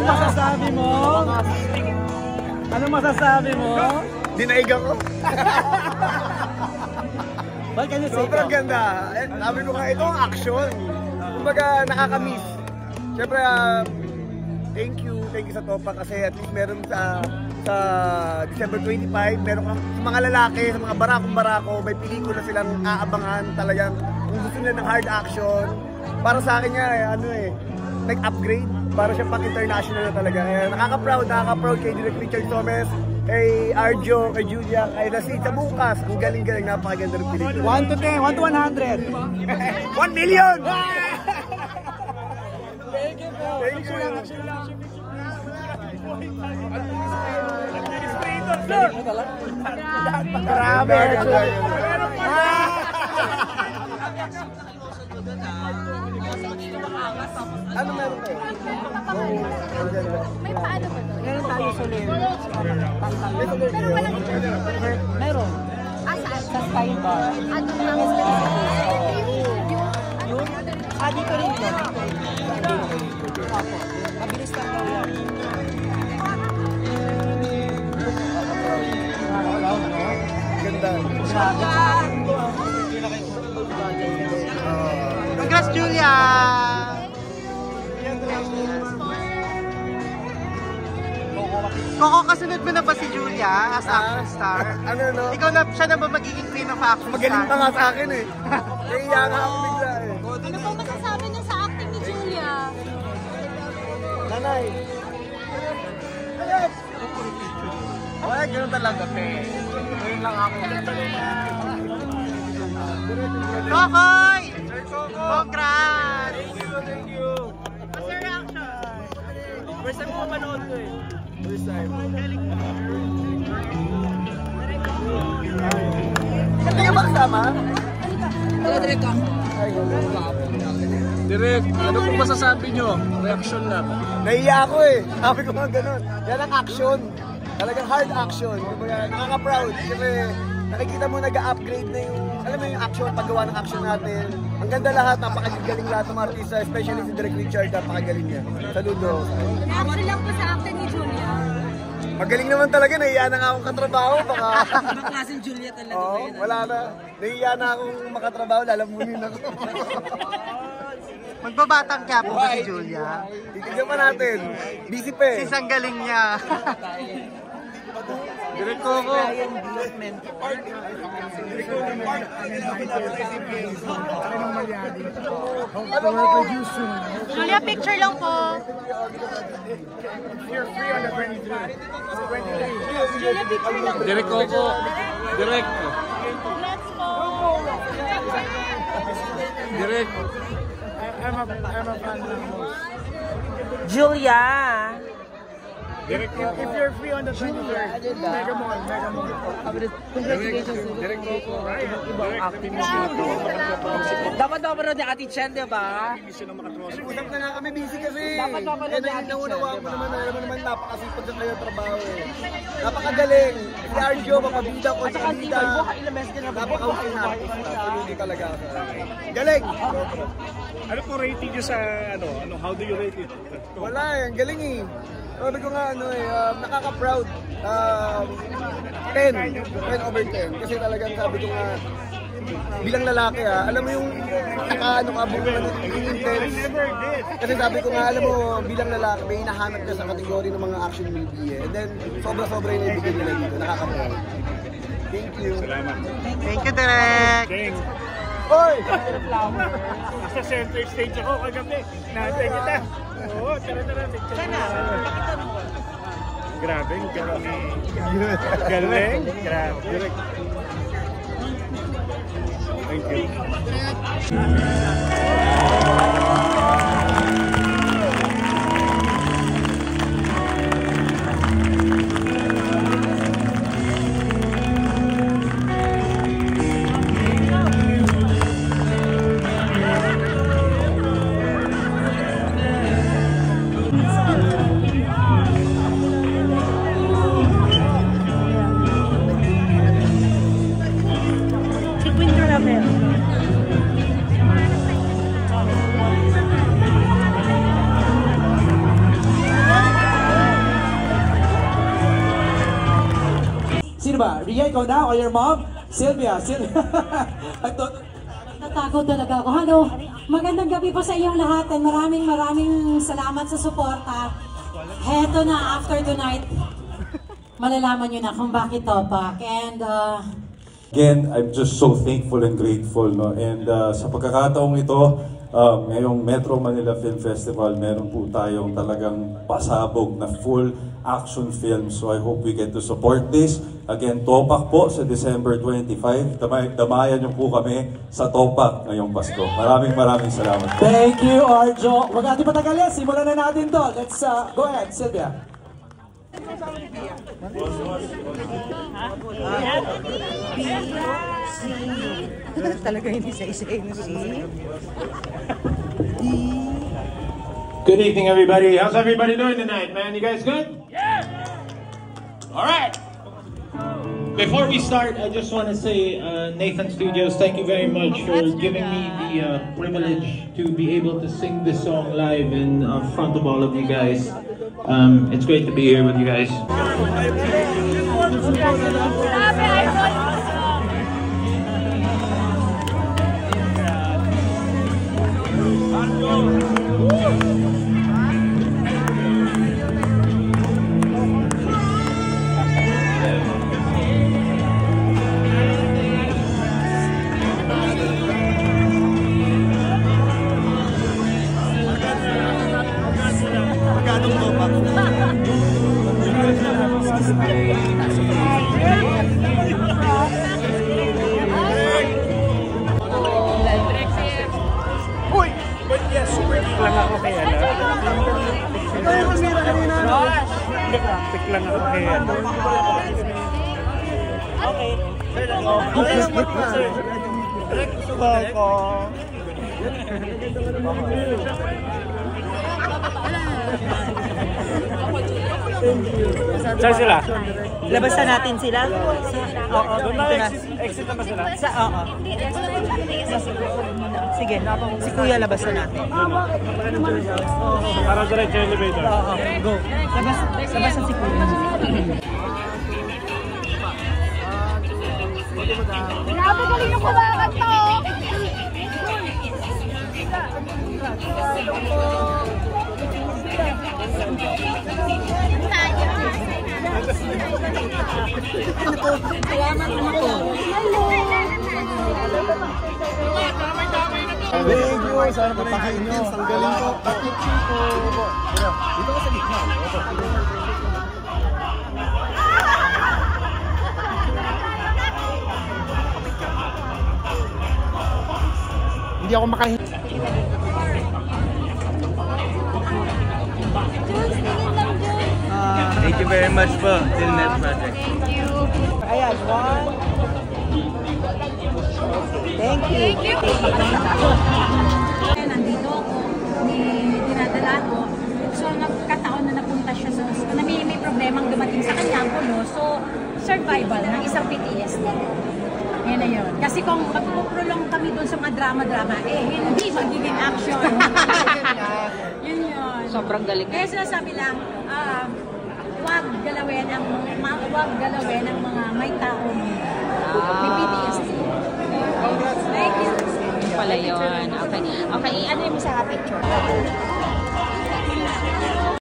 masasabi mo? Anong masasabi mo? Dinaig ako. What can you say? Sobrang ganda. Sabi ko nga, ito ang action. Kumbaga, nakakamiss. Siyempre, thank you sa Topa kasi at least meron sa December 25, meron kang sa mga lalaki, sa mga barakong-barako, may pelikula silang aabangan talagang kung gusto nila ng hard action. Para sa akin nga, nag-upgrade para siya pang international na talaga. Nakaka-proud kay Direk Richard Thomas, kay Arjo, kay Julia, kay Rasid sa bukas. Ang galing-galing, napakaganda ng pelikula. 1 to 10, 1 to 100. 1 million! Thank you po. Thank you. Grabe. Ano meron kayo? May paano ba to? Meron tayo sulit. Pero walang Meron. saan? Sa Sky Bar. Ano lang? Yun? Dito rin yun. Opo. Mabilis lang daw yan. Ganda. Congrats, Julia! Coco, kasunod mo na ba si Julia as action star? Ano no? Ikaw na, siya na ba magiging queen of action Magaling pa star? nga sa akin eh. Kaya nga ako bigla eh. Ano po masasabi niyo sa acting ni Julia? Nanay. Wala, gano'n talaga, pe. Ngayon lang ako. Kokoy! Congrats! Thank you. What's your reaction? First time ko mapanood ko eh. First time. Hindi ka ba kasama? Direk ako. Direk, ano po masasabi nyo? Reaction lang. Nahiya ako eh. Sabi ko nga ganun. Yan ang action. Talagang hard action. Nakaka-proud. Kasi nakikita mo nag-upgrade na yung, alam mo yung action, paggawa ng action natin. Ang ganda lahat, napakagaling lahat ng mga artista, especially si Direk Richard, napakagaling niya. Saludo. Reaction lang po sa acting ni Julia. Magaling naman talaga, nahiya na nga akong katrabaho. Baka... Ibang klaseng Julia talaga. Oo, wala na. Nahiya na akong makatrabaho, lalamunin ako. Magbabatang kaya po ba si Julia? Titignan pa natin. Busy pa eh. Sisang galing niya. Direk Coco. Julia, picture lang po. Julia, picture lang. Direk Coco. Direk. Congrats po. Direk. Julia! Direk Coco. If you're free on the 23rd, Mega Mall. Congratulations. Direk Coco. Ibang acting mo dito. Dapat mapanood ni Ate Chen, di ba? Usap na nga kami, busy kasi. Dapat mapanood ni Ate Chen, Naunawa ko diba? naman, alam mo naman, napakasipag sa kayo trabaho eh. Napakagaling. Si Arjo, mapabida ko, At saka si pabida. Ibo, ilang beses ka na ba? Napaka-using artist. Absolutely talaga. Galing! Ano po rating nyo sa ano? How do you rate it? Wala eh, ang galing eh. Sabi ko nga nakaka-proud. 10 over 10. Kasi talagang sabi ko nga, bilang lalaki alam mo yung intense. Kasi sabi ko nga, alam mo, bilang lalaki, may hinahanap ka sa kategory ng mga action movie eh. And then, sobra-sobra yung ibigay nila dito. Nakaka-proud. Thank you. Salamat. Thank you, Direk! Deng. Hoy! Sa center stage ako kagabi. Nantay kita. Oo, tara. Sana, pakita mo. Grabe, galing. Galing. Grabe. Direk. Thank you. Pia, ikaw na, or your mom? Sylvia. Natakot talaga ako. Hello, magandang gabi po sa inyong lahat and maraming salamat sa suporta. Heto na, after tonight, malalaman nyo na kung bakit Topak. And again, I'm just so thankful and grateful, no? And sa pagkakataong ito, ngayong Metro Manila Film Festival, meron po tayong talagang pasabog na full action film. So I hope we get to support this. Again, Topak po sa December 25. Damayan niyo po kami sa Topak ngayong Pasko. Maraming salamat. Thank you, Arjo. Huwag natin patagalin. Simulan na natin to. Let's go ahead, Sylvia. Talaga hindi sa isa-isa si... Good evening, everybody. How's everybody doing tonight, man? You guys good? Yeah! All right. Before we start, I just want to say, Nathan Studios, thank you very much for giving me the privilege to be able to sing this song live in front of all of you guys. It's great to be here with you guys. Saan sila? Labasan natin sila? Oo. Doon na, exit naman sila? Oo. Sige, si Kuya labasan natin. Para diretso elevator. Oo, go. Labasan si Kuya. Grabe galing yung kumakan to! Thank you. Sana po na-enjoy nyo. Ang galing po. Dito ka sa gitna. Hindi ako makahingi. Thank you very much po. Till next project. Ayan, one. Thank you. nandito ako, dinadala ko. So nagkataon na napunta siya sa na may problemang dumating sa kanya ko, so survival ng isang PTSD. Yan na yun. Kasi kung magpuprolong kami doon sa mga drama-drama, hindi magiging action. Yun yun. Sobrang galing. Kaya sinasabi lang, wag galawin ang mga may taong may PTSD. Thank you. Pala yun. Okay. Okay, ano yung sa picture?